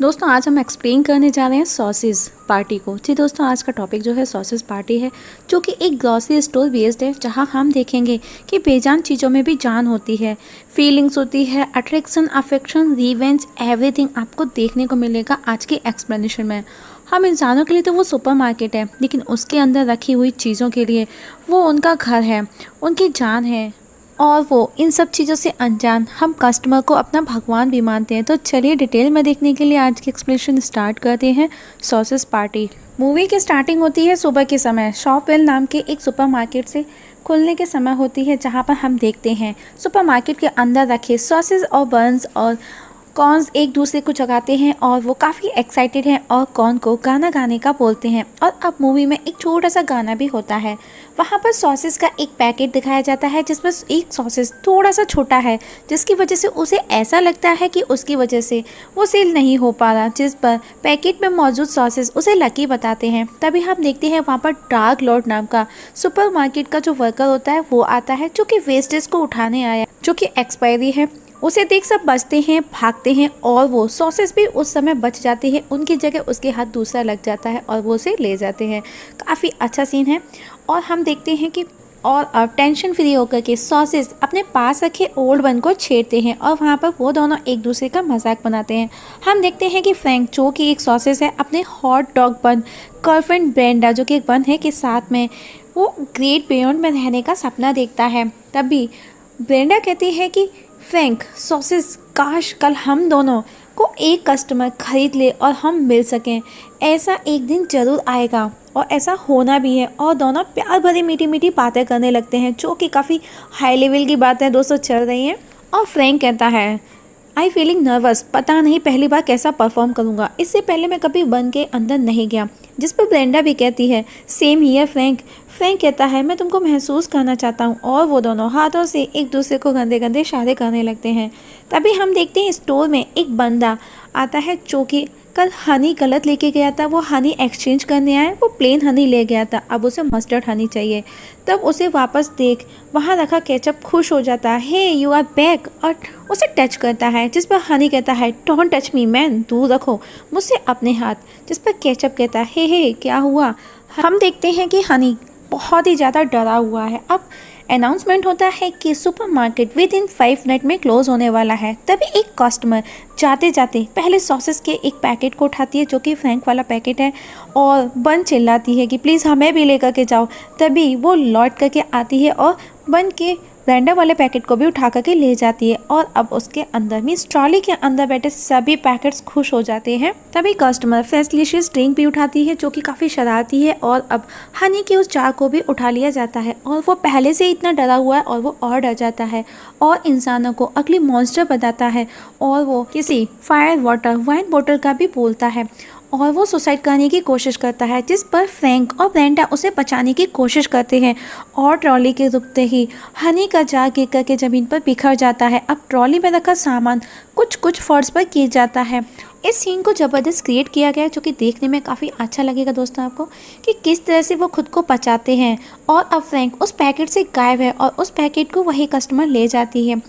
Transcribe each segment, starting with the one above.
दोस्तों आज हम एक्सप्लेन करने जा रहे हैं सॉसेस पार्टी को। जी दोस्तों, आज का टॉपिक जो है सॉसेस पार्टी है, जो कि एक ग्रॉसरी स्टोर बेस्ड है, जहां हम देखेंगे कि बेजान चीज़ों में भी जान होती है, फीलिंग्स होती है, अट्रैक्शन, अफेक्शन, रिवेंज, एवरीथिंग आपको देखने को मिलेगा आज के एक्सप्लेनेशन में। हम इंसानों के लिए तो वो सुपरमार्केट है, लेकिन उसके अंदर रखी हुई चीज़ों के लिए वो उनका घर है, उनकी जान है, और वो इन सब चीज़ों से अनजान हम कस्टमर को अपना भगवान भी मानते हैं। तो चलिए डिटेल में देखने के लिए आज की एक्सप्लेनेशन स्टार्ट करते हैं। सॉसेस पार्टी मूवी की स्टार्टिंग होती है सुबह के समय, शॉपवेल नाम के एक सुपरमार्केट से खुलने के समय होती है, जहां पर हम देखते हैं सुपरमार्केट के अंदर रखे सॉसेस और बन्स और कॉर्न्स एक दूसरे को जगाते हैं और वो काफ़ी एक्साइटेड हैं और कॉर्न को गाना गाने का बोलते हैं। और अब मूवी में एक छोटा सा गाना भी होता है। वहाँ पर सॉसेस का एक पैकेट दिखाया जाता है, जिसमें एक सॉसेस थोड़ा सा छोटा है, जिसकी वजह से उसे ऐसा लगता है कि उसकी वजह से वो सेल नहीं हो पा रहा, जिस पर पैकेट में मौजूद सॉसेस उसे लकी बताते हैं। तभी हम देखते हैं वहाँ पर डार्क लॉर्ड नाम का सुपरमार्केट का जो वर्कर होता है वो आता है, जो कि वेस्टेज को उठाने आया, जो कि एक्सपायरी है। उसे देख सब बचते हैं, भागते हैं, और वो सॉसेस भी उस समय बच जाते हैं। उनकी जगह उसके हाथ दूसरा लग जाता है और वो उसे ले जाते हैं। काफ़ी अच्छा सीन है। और हम देखते हैं कि और अब टेंशन फ्री होकर के सॉसेस अपने पास रखे ओल्ड बन को छेड़ते हैं और वहाँ पर वो दोनों एक दूसरे का मजाक बनाते हैं। हम देखते हैं कि फ्रैंक, जो कि एक सॉसेस है, अपने हॉट डॉग बन गर्लफ्रेंड ब्रेंडा, जो कि एक बन है, के साथ में वो ग्रेट बियॉन्ड में रहने का सपना देखता है। तभी ब्रेंडा कहती है कि फ्रैंक, सॉसेस, काश कल हम दोनों को एक कस्टमर खरीद ले और हम मिल सकें। ऐसा एक दिन ज़रूर आएगा और ऐसा होना भी है। और दोनों प्यार भरी मीठी मीठी बातें करने लगते हैं, जो कि काफ़ी हाई लेवल की बातें दोस्तों चल रही हैं। और फ्रैंक कहता है, आई फीलिंग नर्वस, पता नहीं पहली बार कैसा परफॉर्म करूँगा, इससे पहले मैं कभी बन के अंदर नहीं गया। जिस पर ब्रेंडा भी कहती है, सेम हियर फ्रैंक। फ्रैंक कहता है, मैं तुमको महसूस करना चाहता हूँ। और वो दोनों हाथों से एक दूसरे को गंदे गंदे इशारे करने लगते हैं। तभी हम देखते हैं स्टोर में एक बंदा आता है, जो कि कल हनी गलत लेके गया था। वो हनी एक्सचेंज करने आया, वो प्लेन हनी ले गया था, अब उसे मस्टर्ड हनी चाहिए। तब उसे वापस देख वहाँ रखा केचप खुश हो जाता है, हे यू आर बैक, और उसे टच करता है। जिस पर हनी कहता है, डोंट टच मी मैन, दूर रखो मुझसे अपने हाथ। जिस पर केचप कहता है, हे क्या हुआ। हम देखते हैं कि हनी बहुत ही ज़्यादा डरा हुआ है। अब अनाउंसमेंट होता है कि सुपरमार्केट विद इन 5 मिनट में क्लोज होने वाला है। तभी एक कस्टमर जाते जाते पहले सॉसेस के एक पैकेट को उठाती है, जो कि फ्रैंक वाला पैकेट है, और बन चिल्लाती है कि प्लीज़ हमें भी लेकर के जाओ। तभी वो लौट करके आती है और बन के ब्रेंडा वाले पैकेट को भी उठा करके ले जाती है। और अब उसके अंदर मीन्स ट्रॉली के अंदर बैठे सभी पैकेट्स खुश हो जाते हैं। तभी कस्टमर फ्रेशलिशियस ड्रिंक भी उठाती है, जो कि काफ़ी शरारती है, और अब हनी की उस जार को भी उठा लिया जाता है। और वो पहले से इतना डरा हुआ है और वो और डर जाता है और इंसानों को अगली मॉन्स्टर बताता है। और वो किसी फायर वाटर वाइन बोतल का भी बोलता है और वो सुसाइड करने की कोशिश करता है, जिस पर फ्रैंक और ब्रेंडा उसे बचाने की कोशिश करते हैं। और ट्रॉली के रुकते ही हनी का जार गिर करके ज़मीन पर बिखर जाता है। अब ट्रॉली में रखा सामान कुछ कुछ फर्श पर गिर जाता है। इस सीन को ज़बरदस्त क्रिएट किया गया है, जो कि देखने में काफ़ी अच्छा लगेगा दोस्तों आपको, कि किस तरह से वो खुद को बचाते हैं। और अब फ्रैंक उस पैकेट से गायब है और उस पैकेट को वही कस्टमर ले जाती है।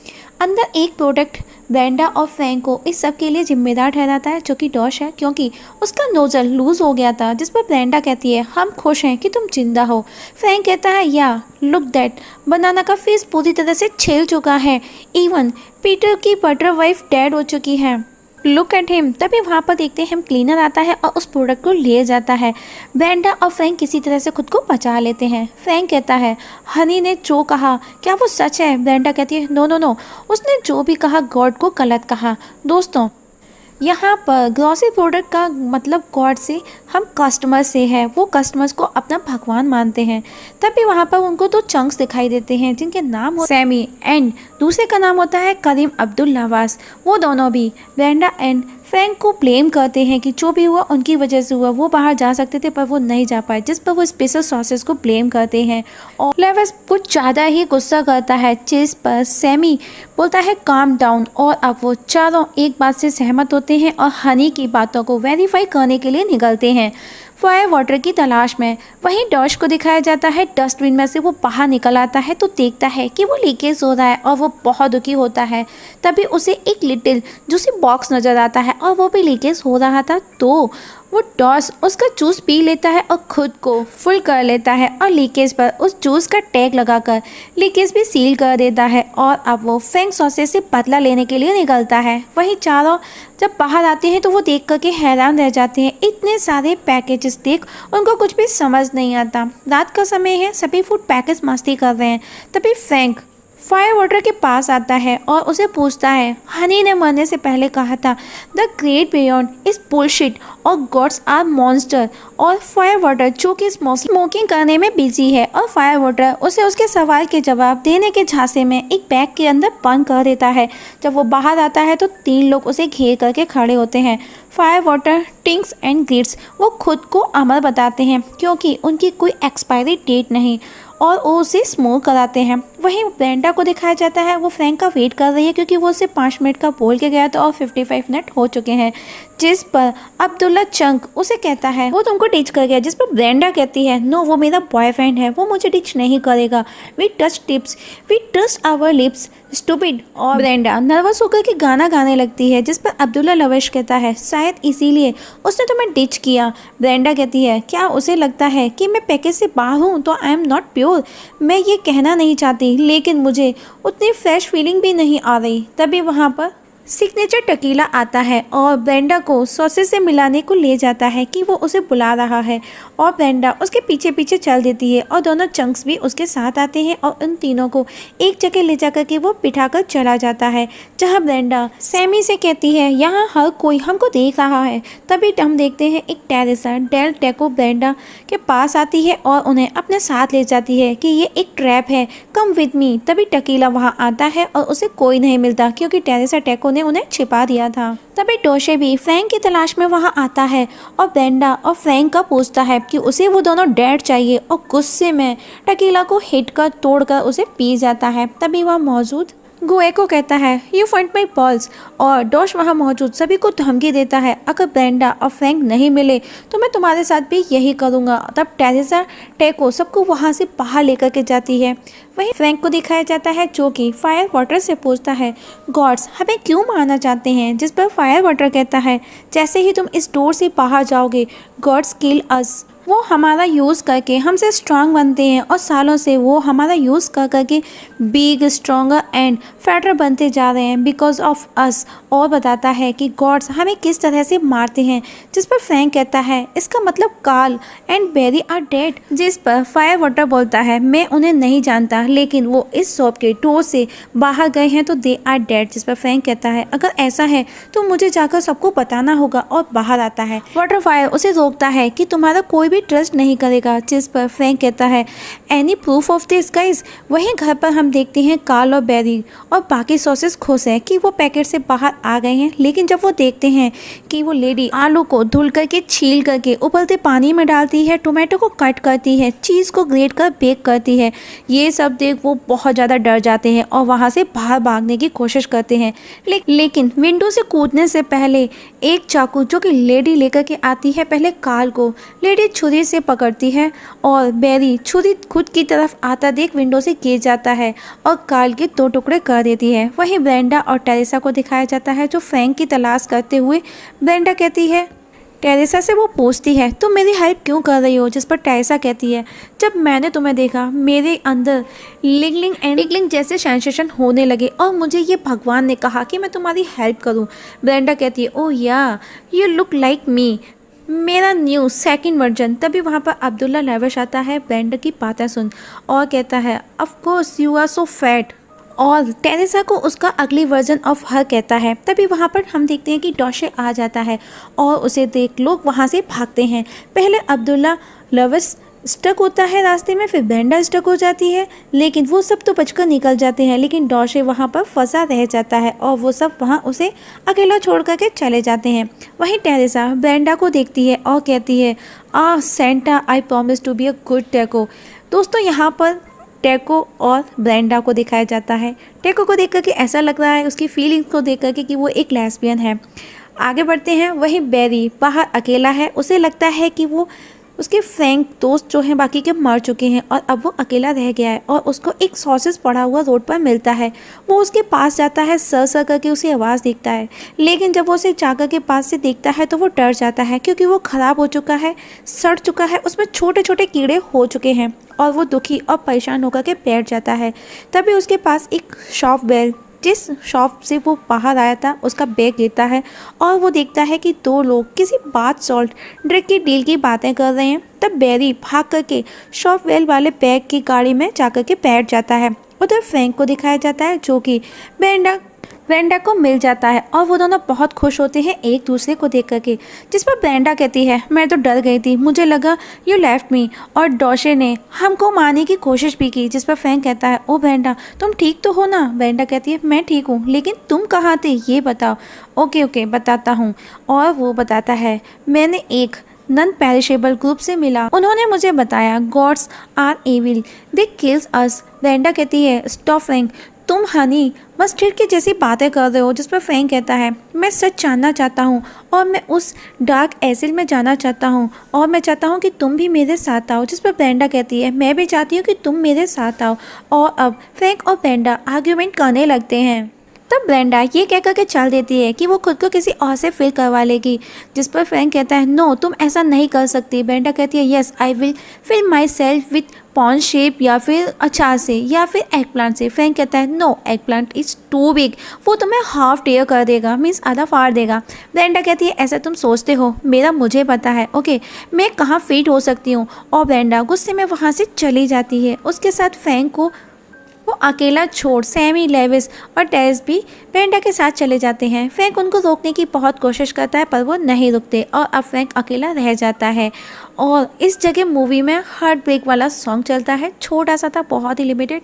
अंदर एक प्रोडक्ट ब्रेंडा और फ्रैंक को इस सब के लिए जिम्मेदार ठहराता है, जो कि डॉश है, क्योंकि उसका नोजल लूज हो गया था। जिस पर ब्रेंडा कहती है, हम खुश हैं कि तुम जिंदा हो। फ्रैंक कहता है, या लुक दैट, बनाना का फेस पूरी तरह से छिल चुका है, इवन पीटर की बटर वाइफ डेड हो चुकी है, लुक एट हिम। तभी वहाँ पर देखते हैं हम क्लीनर आता है और उस प्रोडक्ट को ले जाता है। ब्रेंडा और फ्रैंक किसी तरह से खुद को बचा लेते हैं। फ्रैंक कहता है, हनी ने जो कहा क्या वो सच है। ब्रेंडा कहती है, नो नो नो, उसने जो भी कहा गॉड को गलत कहा। दोस्तों, यहाँ पर ग्रॉसरी प्रोडक्ट का मतलब गॉड से हम कस्टमर से है, वो कस्टमर्स को अपना भगवान मानते हैं। तभी वहाँ पर उनको 2 चंक्स दिखाई देते हैं, जिनके नाम हो सैमी एंड दूसरे का नाम होता है करीम अब्दुल नवाज। वो दोनों भी ब्रेंडा एंड फ्रैंक को ब्लेम करते हैं कि जो भी हुआ उनकी वजह से हुआ, वो बाहर जा सकते थे पर वो नहीं जा पाए। जिस पर वो स्पेशल सॉसेस को ब्लेम करते हैं और लेवस कुछ ज़्यादा ही गुस्सा करता है, जिस पर सैमी बोलता है काम डाउन। और अब वो चारों एक बात से सहमत होते हैं और हनी की बातों को वेरीफाई करने के लिए निकलते हैं। फायर वाटर की तलाश में। वहीं डॉश को दिखाया जाता है डस्टबिन में से वो बाहर निकल आता है तो देखता है कि वो लीकेज हो रहा है और वो बहुत दुखी होता है। तभी उसे एक लिटिल जूसी बॉक्स नज़र आता है और वो भी लीकेज हो रहा था, तो वो डॉस उसका जूस पी लेता है और खुद को फुल कर लेता है और लीकेज पर उस जूस का टैग लगाकर लीकेज भी सील कर देता है। और अब वो फ्रैंक सॉसेज से बदला लेने के लिए निकलता है। वहीं चारों जब बाहर आते हैं तो वो देख करके हैरान रह जाते हैं। इतने सारे पैकेजेस देख उनको कुछ भी समझ नहीं आता। रात का समय है, सभी फूड पैकेज मस्ती कर रहे हैं। तभी फ्रैंक फायर वाटर के पास आता है और उसे पूछता है, हनी ने मरने से पहले कहा था the great beyond is bullshit और गॉड्स आर मॉन्स्टर। और फायर वाटर जो कि स्मोकिंग करने में बिजी है और फायर वाटर उसे उसके सवाल के जवाब देने के झांसे में एक बैग के अंदर बंद कर देता है। जब वो बाहर आता है तो 3 लोग उसे घेर करके खड़े होते हैं। फायर वाटर, टिंक्स एंड ग्रिट्स वो खुद को अमर बताते हैं क्योंकि उनकी कोई एक्सपायरी डेट नहीं और वो उसे स्मोक कराते हैं। वहीं ब्रेंडा को दिखाया जाता है वो फ्रैंक का वेट कर रही है क्योंकि वो उसे 5 मिनट का बोल के गया था और 55 मिनट हो चुके हैं। जिस पर अब्दुल्ला चंक उसे कहता है वो तुमको टीच कर गया, जिस पर ब्रेंडा कहती है नो वो मेरा बॉयफ्रेंड है, वो मुझे टीच नहीं करेगा। We touch tips, we touch our lips stupid. और ब्रेंडा नर्वस होकर के गाना गाने लगती है जिस पर अब्दुल्ला लवेश कहता है शायद इसीलिए उसने तुम्हें डिच किया। ब्रेंडा कहती है क्या उसे लगता है कि मैं पैकेज से बाहर हूँ तो आई एम नॉट प्योर। मैं ये कहना नहीं चाहती लेकिन मुझे उतनी फ्रेश फीलिंग भी नहीं आ रही। तभी वहाँ पर सिग्नेचर टकीला आता है और ब्रेंडा को सॉसेज से मिलाने को ले जाता है कि वो उसे बुला रहा है और ब्रेंडा उसके पीछे पीछे चल देती है और दोनों चंक्स भी उसके साथ आते हैं और उन तीनों को एक जगह ले जाकर के वो बिठाकर चला जाता है जहां ब्रेंडा सैमी से कहती है यहाँ हर कोई हमको देख रहा है। तभी हम देखते हैं एक टेरेसा डेल टेको ब्रेंडा के पास आती है और उन्हें अपने साथ ले जाती है कि ये एक ट्रैप है, कम विद मी। तभी टकीला वहाँ आता है और उसे कोई नहीं मिलता क्योंकि टेरेसा टेको ने उन्हें छिपा दिया था। तभी डोशे भी फ्रैंक की तलाश में वहां आता है और ब्रेंडा और फ्रैंक का पूछता है कि उसे वो दोनों डेड चाहिए और गुस्से में टकीला को हिट कर तोड़कर उसे पी जाता है। तभी वह मौजूद गुए को कहता है यू फाइंड माई पल्स और डॉश वहाँ मौजूद सभी को धमकी देता है अगर ब्रेंडा और फ्रैंक नहीं मिले तो मैं तुम्हारे साथ भी यही करूँगा। तब टेरेसा टेको सबको वहाँ से बाहर लेकर के जाती है। वहीं फ्रैंक को दिखाया जाता है जो कि फायर वाटर से पूछता है गॉड्स हमें क्यों मारना चाहते हैं, जिस पर फायर वाटर कहता है जैसे ही तुम इस डोर से बाहर जाओगे गॉड्स किल अस। वो हमारा यूज़ करके हमसे स्ट्रांग बनते हैं और सालों से वो हमारा यूज़ कर करके बिग स्ट्रॉन्गर एंड फैटर बनते जा रहे हैं बिकॉज ऑफ अस। और बताता है कि गॉड्स हमें किस तरह से मारते हैं, जिस पर फ्रैंक कहता है इसका मतलब Carl and Berry are dead. जिस पर फायर वाटर बोलता है मैं उन्हें नहीं जानता लेकिन वो इस शॉप के डोर से बाहर गए हैं तो दे आर डेड। जिस पर फ्रैंक कहता है अगर ऐसा है तो मुझे जाकर सबको बताना होगा और बाहर आता है। वाटर फायर उसे रोकता है कि तुम्हारा कोई भी ट्रस्ट नहीं करेगा। जिस पर फ्रैंक कहता है any proof of this guys. वहीं घर पर हम देखते हैं कार्ल और बेरी और बाकी सॉसेस खुश हैं कि वो पैकेट से बाहर आ गए हैं, लेकिन जब वो देखते हैं कि वो लेडी आलू को धुल करके छील करके उबलते पानी में डालती है, टोमेटो को कट करती है, चीज़ को ग्रेट कर बेक करती है, ये सब देख वो बहुत ज़्यादा डर जाते हैं और वहाँ से बाहर भागने की कोशिश करते हैं। लेकिन विंडो से कूदने से पहले एक चाकू जो कि लेडी लेकर के आती है पहले कार्ल को, लेडी छुरी से पकड़ती है और बेरी छुरी खुद की तरफ आता देख विंडो से गिर जाता है और कार्ल के 2 टुकड़े कर देती है। वहीं ब्रेंडा और टेरेसा को दिखाया जाता है जो फ्रैंक की तलाश करते हुए। ब्रेंडा कहती है टेरेसा से वो पूछती है तुम मेरी हेल्प क्यों कर रही हो, जिस पर टेरेसा कहती है जब मैंने तुम्हें देखा मेरे अंदर लिगलिंग जैसे सेंसेशन होने लगे और मुझे ये भगवान ने कहा कि मैं तुम्हारी हेल्प करूं। ब्रेंडा कहती है ओह या यू लुक लाइक मी, मेरा न्यू सेकंड वर्जन। तभी वहाँ पर अब्दुल्ला लवेश आता है ब्रेंडा की बातें सुन और कहता है of course you are so fat और टेरेसा को उसका अगली वर्जन ऑफ हर कहता है। तभी वहाँ पर हम देखते हैं कि डॉशे आ जाता है और उसे देख लोग वहाँ से भागते हैं। पहले अब्दुल्ला लवेश स्टक होता है रास्ते में, फिर ब्रेंडा स्टक हो जाती है, लेकिन वो सब तो बचकर निकल जाते हैं, लेकिन डॉशे वहाँ पर फंसा रह जाता है और वो सब वहाँ उसे अकेला छोड़ करके चले जाते हैं। वहीं टेरेसा ब्रेंडा को देखती है और कहती है Santa I promise to be a good taco. दोस्तों यहाँ पर टेको और ब्रेंडा को दिखाया जाता है। टेको को देख करके ऐसा लग रहा है उसकी फीलिंग्स को देख करके कि वो एक लेस्बियन है। आगे बढ़ते हैं। वही बैरी बाहर अकेला है, उसे लगता है कि वो उसके फ्रैंक दोस्त जो हैं बाकी के मर चुके हैं और अब वो अकेला रह गया है और उसको एक सॉसेस पड़ा हुआ रोड पर मिलता है। वो उसके पास जाता है, सर सर करके उसे आवाज़ दिखता है, लेकिन जब वो उसे चाकर के पास से देखता है तो वो डर जाता है क्योंकि वो ख़राब हो चुका है, सड़ चुका है, उसमें छोटे छोटे कीड़े हो चुके हैं और वो दुखी और परेशान होकर के बैठ जाता है। तभी उसके पास एक शॉप बेल, जिस शॉप से वो बाहर आया था, उसका बैग गिरता है और वो देखता है कि दो लोग किसी बाथ सॉल्ट ड्रग की डील की बातें कर रहे हैं। तब बैरी भाग करके शॉप वेल वाले बैग की गाड़ी में जाकर के बैठ जाता है। उधर फ्रैंक को दिखाया जाता है जो कि ब्रेंडा को मिल जाता है और वो दोनों बहुत खुश होते हैं एक दूसरे को देख करके, जिस पर ब्रेंडा कहती है मैं तो डर गई थी, मुझे लगा यू लेफ्ट मी, और डॉशे ने हमको मारने की कोशिश भी की। जिस पर फ्रैंक कहता है ओ ब्रेंडा तुम ठीक तो हो ना। ब्रेंडा कहती है मैं ठीक हूँ, लेकिन तुम कहाँ थे ये बताओ। ओके ओके बताता हूँ। और वो बताता है मैंने एक नॉन पेरिशेबल ग्रुप से मिला, उन्होंने मुझे बताया gods are evil, they kills us. Brenda कहती है स्टॉप फ्रैंक, तुम हनी मस्टर्ड की जैसी बातें कर रहे हो। जिस पर फ्रैंक कहता है मैं सच जानना चाहता हूँ और मैं उस डार्क एसिड में जाना चाहता हूँ और मैं चाहता हूँ कि तुम भी मेरे साथ आओ। जिस पर ब्रेंडा कहती है मैं भी चाहती हूँ कि तुम मेरे साथ आओ। और अब फ्रैंक और ब्रेंडा आर्ग्यूमेंट करने लगते हैं। तब ब्रेंडा ये कह कर के चल देती है कि वो खुद को किसी और से फिल करवा लेगी। जिस पर फ्रैंक कहता है नो तुम ऐसा नहीं कर सकती। ब्रेंडा कहती है yes I will fill my self with pawn shape या फिर अचार से या फिर एग प्लांट से। फ्रैंक कहता है no eggplant is too big, वो तुम्हें हाफ टेयर कर देगा, मीन्स आधा फाड़ देगा। ब्रेंडा कहती है ऐसा तुम सोचते हो, मेरा मुझे पता है ओके मैं कहाँ फिट हो सकती हूँ। और ब्रेंडा गुस्से में वहाँ से चली जाती है। उसके साथ फ्रैंक को वो अकेला छोड़ सैमी, लेविस और टेरेस भी ब्रेंडा के साथ चले जाते हैं। फ्रैंक उनको रोकने की बहुत कोशिश करता है पर वो नहीं रुकते और अब फ्रैंक अकेला रह जाता है। और इस जगह मूवी में हार्ट ब्रेक वाला सॉन्ग चलता है, छोटा सा था, बहुत ही लिमिटेड।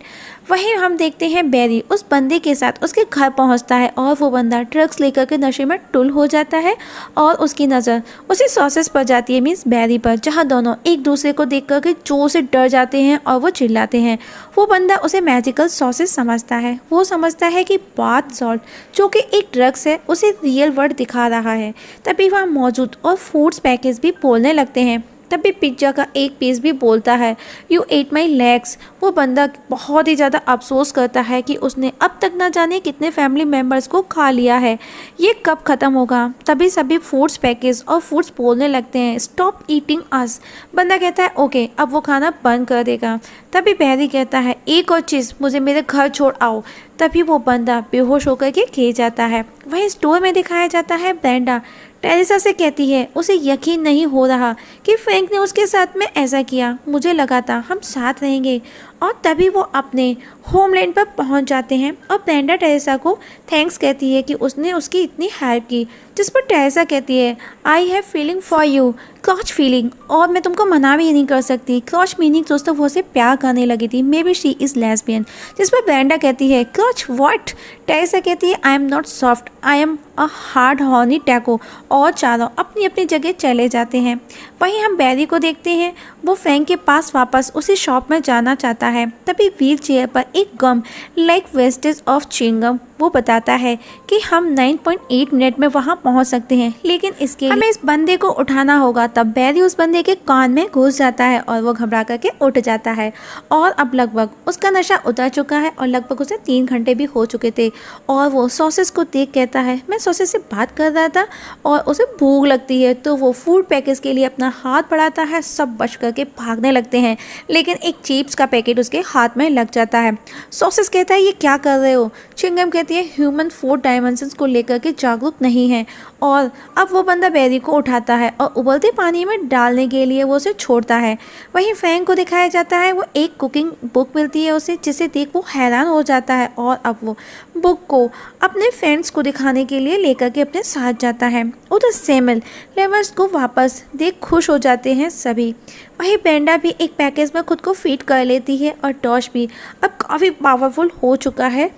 वहीं हम देखते हैं बैरी उस बंदे के साथ उसके घर पहुंचता है और वो बंदा ड्रग्स लेकर के नशे में टुल हो जाता है और उसकी नज़र उसी सॉसेस पर जाती है, मीन्स बैरी पर, जहाँ दोनों एक दूसरे को देख कर के जोर से डर जाते हैं और वो चिल्लाते हैं। वो बंदा उसे मैजिकल सॉसेस समझता है, वो समझता है कि बाथ सॉल्ट जो कि एक ड्रग्स है उसे रियल वर्ल्ड दिखा रहा है। तभी वहाँ मौजूद और फूड्स पैकेज भी बोलने लगते हैं। तभी पिज्ज़ा का एक पीस भी बोलता है यू एट माई लेग्स। वो बंदा बहुत ही ज़्यादा अफसोस करता है कि उसने अब तक ना जाने कितने फैमिली मेम्बर्स को खा लिया है, ये कब ख़त्म होगा। तभी सभी फूड्स पैकेज और फूड्स बोलने लगते हैं स्टॉप ईटिंग अस। बंदा कहता है ओके अब वो खाना बंद कर देगा। तभी बैरी कहता है एक और चीज़, मुझे मेरे घर छोड़ आओ। तभी वो बंदा बेहोश होकर के गिर जाता है। वहीं स्टोर में दिखाया जाता है ब्रेंडा टेरेसा से कहती है उसे यकीन नहीं हो रहा कि फ्रैंक ने उसके साथ में ऐसा किया, मुझे लगा था हम साथ रहेंगे। और तभी वो अपने होमलैंड पर पहुंच जाते हैं और ब्रेंडा टेरेसा को थैंक्स कहती है कि उसने उसकी इतनी हेल्प की। जिस पर टेरेसा कहती है I have feeling for you, क्रॉच feeling, और मैं तुमको मना भी नहीं कर सकती। क्रॉच मीनिंग दोस्तों वो उसे प्यार करने लगी थी, may be she is lesbian. जिस पर ब्रेंडा कहती है क्रॉच व्हाट। टेरेसा कहती है I am not soft, I am a hard horny taco. और चारों अपनी अपनी जगह चले जाते हैं। वहीं हम बैरी को देखते हैं, वो फ्रैंक के पास वापस उसी शॉप में जाना चाहता है। तभी व्हील चेयर पर एक गम लाइक वेस्टेज ऑफ चिंगम वो बताता है कि हम 9.8 मिनट में वहाँ पहुँच सकते हैं, लेकिन इसके लिए हमें इस बंदे को उठाना होगा। तब बैरी उस बंदे के कान में घुस जाता है और वो घबरा करके उठ जाता है। और अब लगभग उसका नशा उतर चुका है और लगभग उसे 3 घंटे भी हो चुके थे। और वो सॉसेस को देख कहता है मैं सॉसेस से बात कर रहा था और उसे भूख लगती है, तो वो फूड पैकेज के लिए अपना हाथ बढ़ाता है। सब बच करके भागने लगते हैं, लेकिन एक चिप्स का पैकेट उसके हाथ में लग जाता है। सॉसेस कहता है ये क्या कर रहे हो। चिंगम कहती है ह्यूमन 4 डायमेंशंस को लेकर के जागरूक नहीं है। और अब वो बंदा बैरी को उठाता है और उबलते पानी में डालने के लिए वो उसे छोड़ता है। वहीं फ्रैंक को दिखाया जाता है, वो एक कुकिंग बुक मिलती है उसे, जिसे देख वो हैरान हो जाता है और अब वो बुक को अपने फ्रेंड्स को दिखाने के लिए लेकर के अपने साथ जाता है। उधर सैमुअल लेवर्स को वापस देख खुश हो जाते हैं सभी। वहीं ब्रेंडा भी एक पैकेज में खुद को फिट कर लेती है और टॉश भी अब काफ़ी पावरफुल हो चुका है।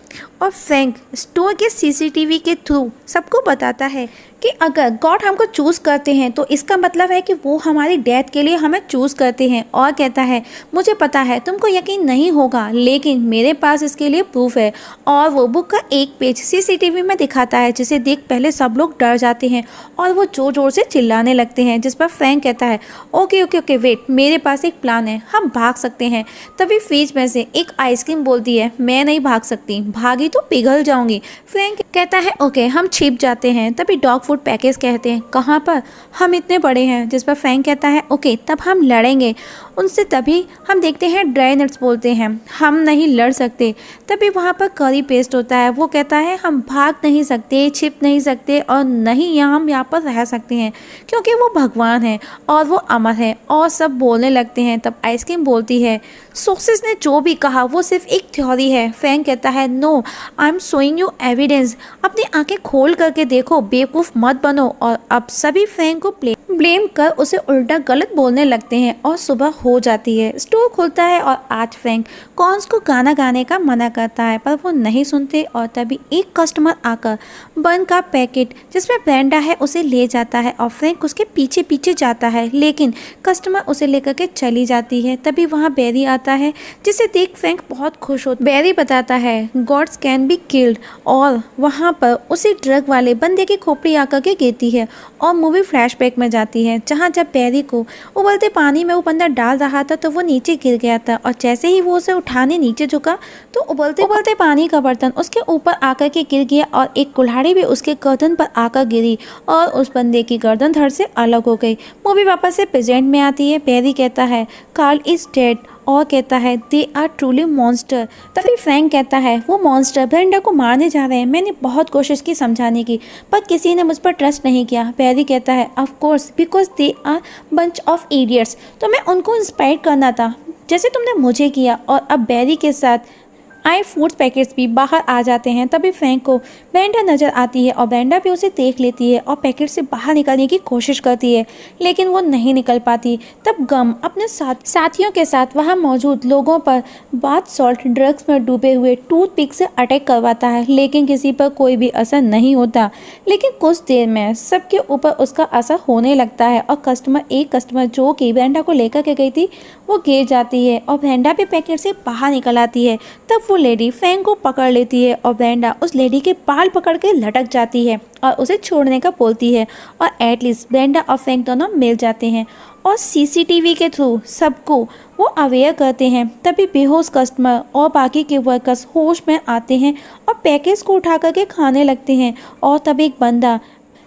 और फ्रैंक स्टोर के सीसीटीवी के थ्रू सबको बताता है कि अगर गॉड हमको चूज़ करते हैं तो इसका मतलब है कि वो हमारी डेथ के लिए हमें चूज़ करते हैं। और कहता है मुझे पता है तुमको यकीन नहीं होगा लेकिन मेरे पास इसके लिए प्रूफ है। और वो बुक का एक पेज सीसीटीवी में दिखाता है जिसे देख पहले सब लोग डर जाते हैं और वो जोर जोर से चिल्लाने लगते हैं, जिस पर फ्रैंक कहता है ओके ओके ओके वेट, मेरे पास एक प्लान है, हम भाग सकते हैं। तभी फ्रिज में से एक आइसक्रीम बोलती है मैं नहीं भाग सकती, भागी तो पिघल जाऊंगी। फ्रैंक कहता है ओके हम छिप जाते हैं। तभी डॉग फूड पैकेज कहते हैं कहाँ पर, हम इतने बड़े हैं। जिस पर फ्रैंक कहता है ओके तब हम लड़ेंगे उनसे। तभी हम देखते हैं ड्राई नट्स बोलते हैं हम नहीं लड़ सकते। तभी वहाँ पर करी पेस्ट होता है, वो कहता है हम भाग नहीं सकते, छिप नहीं सकते और नहीं हम यहाँ पर रह सकते हैं क्योंकि वो भगवान है और वो अमर है। और सब बोलने लगते हैं। तब आइसक्रीम बोलती है सॉसेस ने जो भी कहा वो सिर्फ एक थ्योरी है। फ्रैंक कहता है no I am showing you evidence, अपनी आंखें खोल करके देखो, बेवकूफ़ मत बनो। और अब सभी फ्रैंक को ब्लेम कर उसे उल्टा गलत बोलने लगते हैं और सुबह हो जाती है। स्टोर खुलता है और आज फ्रैंक कॉर्न्स को गाना गाने का मना करता है पर वो नहीं सुनते। और तभी एक कस्टमर आकर बन का पैकेट जिसमें ब्रेंडा है उसे ले जाता है और फ्रैंक उसके पीछे पीछे जाता है लेकिन कस्टमर उसे लेकर के चली जाती है। तभी वहाँ बैरी आता है जिसे देख फ्रैंक बहुत खुश होता है। बैरी बताता है गॉड्स कैन बी किल्ड और वहाँ पर उसी ड्रग वाले बंदे की खोपड़ी आकर के गिरती है और मूवी फ्लैशबैक में जाती है जहाँ जब बैरी को उबलते पानी में वो बंदा डाल रहा था तो वो नीचे गिर गया था और जैसे ही वो उसे उठाने नीचे झुका तो उबलते पानी का बर्तन उसके ऊपर आकर के गिर गया और एक कुल्हाड़ी भी उसके गर्दन पर आकर गिरी और उस बंदे की गर्दन धड़ से अलग हो गई। मूवी वापस से प्रेजेंट में आती है। बैरी कहता है कार्ल इज डेड और कहता है दे आर ट्रूली मॉन्स्टर। तभी फ्रैंक कहता है वो मॉन्स्टर ब्रेंडा को मारने जा रहे हैं, मैंने बहुत कोशिश की समझाने की पर किसी ने मुझ पर ट्रस्ट नहीं किया। बैरी कहता है of course because they are bunch of idiots, तो मैं उनको इंस्पायर करना था जैसे तुमने मुझे किया। और अब बैरी के साथ आई फूड पैकेट्स भी बाहर आ जाते हैं। तभी फ्रैंक को ब्रेंडा नज़र आती है और ब्रेंडा भी उसे देख लेती है और पैकेट से बाहर निकलने की कोशिश करती है लेकिन वो नहीं निकल पाती। तब गम अपने साथियों के साथ वहाँ मौजूद लोगों पर बाथ सॉल्ट ड्रग्स में डूबे हुए टूथपिक से अटैक करवाता है लेकिन किसी पर कोई भी असर नहीं होता। लेकिन कुछ देर में सबके ऊपर उसका असर होने लगता है और एक कस्टमर जो कि ब्रेंडा को लेकर के गई थी वो गिर जाती है और ब्रेंडा भी पैकेट से बाहर निकल आती है। तब वो लेडी फ्रैंक को पकड़ लेती है और ब्रेंडा उस लेडी के बाल पकड़ के लटक जाती है और उसे छोड़ने का बोलती है और एटलीस्ट ब्रेंडा और फ्रैंक दोनों मिल जाते हैं और सीसीटीवी के थ्रू सबको वो अवेयर करते हैं। तभी बेहोश कस्टमर और बाकी के वर्कर्स होश में आते हैं और पैकेज को उठा करके खाने लगते हैं। और तभी एक बंदा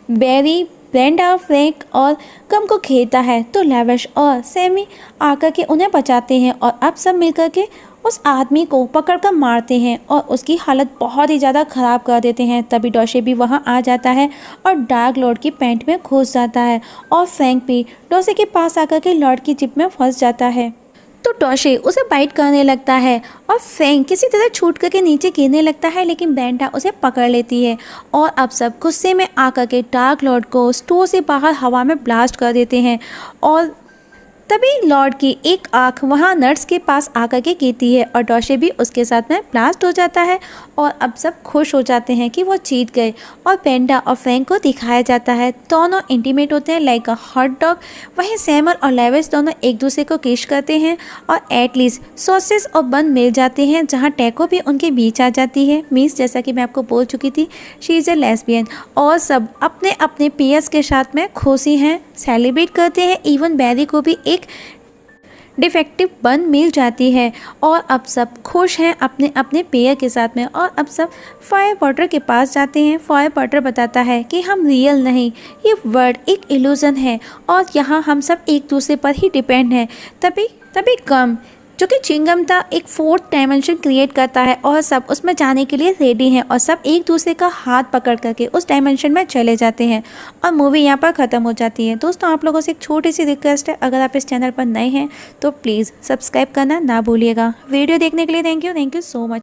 बैरी ब्रेंडा फ्रैंक और गम को घेरता है तो लेविश और सैमी आकर के उन्हें बचाते हैं और अब सब मिलकर के उस आदमी को पकड़कर मारते हैं और उसकी हालत बहुत ही ज़्यादा ख़राब कर देते हैं। तभी डॉशे भी वहाँ आ जाता है और डार्क लॉर्ड की पैंट में घुस जाता है और फ्रैंक भी डॉशे के पास आकर के लॉर्ड की जिप में फंस जाता है तो डॉशे उसे बाइट करने लगता है और फ्रैंक किसी तरह छूट करके नीचे गिरने लगता है लेकिन ब्रेंडा उसे पकड़ लेती है और अब सब गुस्से में आकर के डार्क लॉर्ड को स्टोर से बाहर हवा में ब्लास्ट कर देते हैं। और तभी लॉर्ड की एक आँख वहाँ नर्स के पास आकर के गिरती है और डॉशे भी उसके साथ में ब्लास्ट हो जाता है और अब सब खुश हो जाते हैं कि वो जीत गए। और ब्रेंडा और फ्रैंक को दिखाया जाता है दोनों इंटीमेट होते हैं लाइक अ हॉट डॉग। वहीं सैमर और लेविस दोनों एक दूसरे को किस करते हैं और एटलीस्ट सॉसेस और बन मिल जाते हैं जहाँ टैको भी उनके बीच आ जाती है। मीन्स जैसा कि मैं आपको बोल चुकी थी शी इज़ अ लेस्बियन और सब अपने अपने पीएस के साथ में खुशी हैं, सेलिब्रेट करते हैं। इवन बैरी को भी एक डिफेक्टिव बन मिल जाती है और अब सब खुश हैं अपने अपने पेयर के साथ में। और अब सब फायर पॉटर के पास जाते हैं। फायर पॉटर बताता है कि हम रियल नहीं, ये वर्ड एक इल्यूजन है और यहाँ हम सब एक दूसरे पर ही डिपेंड हैं। तभी गम जो कि चिंगम था एक फोर्थ डायमेंशन क्रिएट करता है और सब उसमें जाने के लिए रेडी हैं और सब एक दूसरे का हाथ पकड़ करके उस डायमेंशन में चले जाते हैं और मूवी यहाँ पर ख़त्म हो जाती है। दोस्तों आप लोगों से एक छोटी सी रिक्वेस्ट है, अगर आप इस चैनल पर नए हैं तो प्लीज़ सब्सक्राइब करना ना भूलिएगा। वीडियो देखने के लिए थैंक यू सो मच।